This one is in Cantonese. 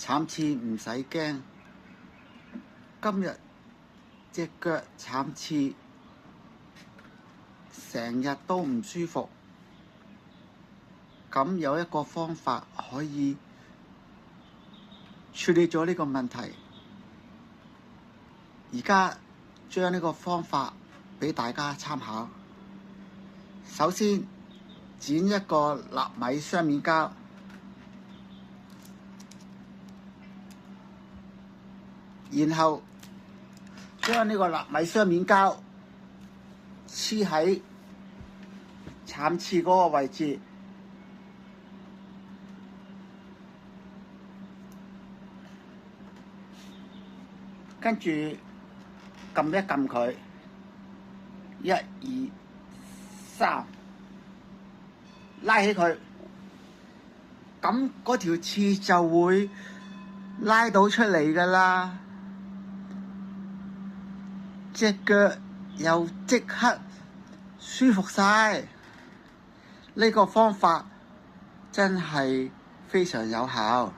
慘刺唔使驚，今日隻腳慘刺，成日都唔舒服。咁有一個方法可以處理咗呢個問題。而家將呢個方法俾大家參考。首先剪一個納米雙面膠，然後將呢個納米雙面膠黐喺慘刺嗰個位置，跟住撳一撳佢，1、2、3，拉起佢，咁嗰條刺就會拉到出嚟㗎啦，隻腳又即刻舒服晒。呢個方法真係非常有效。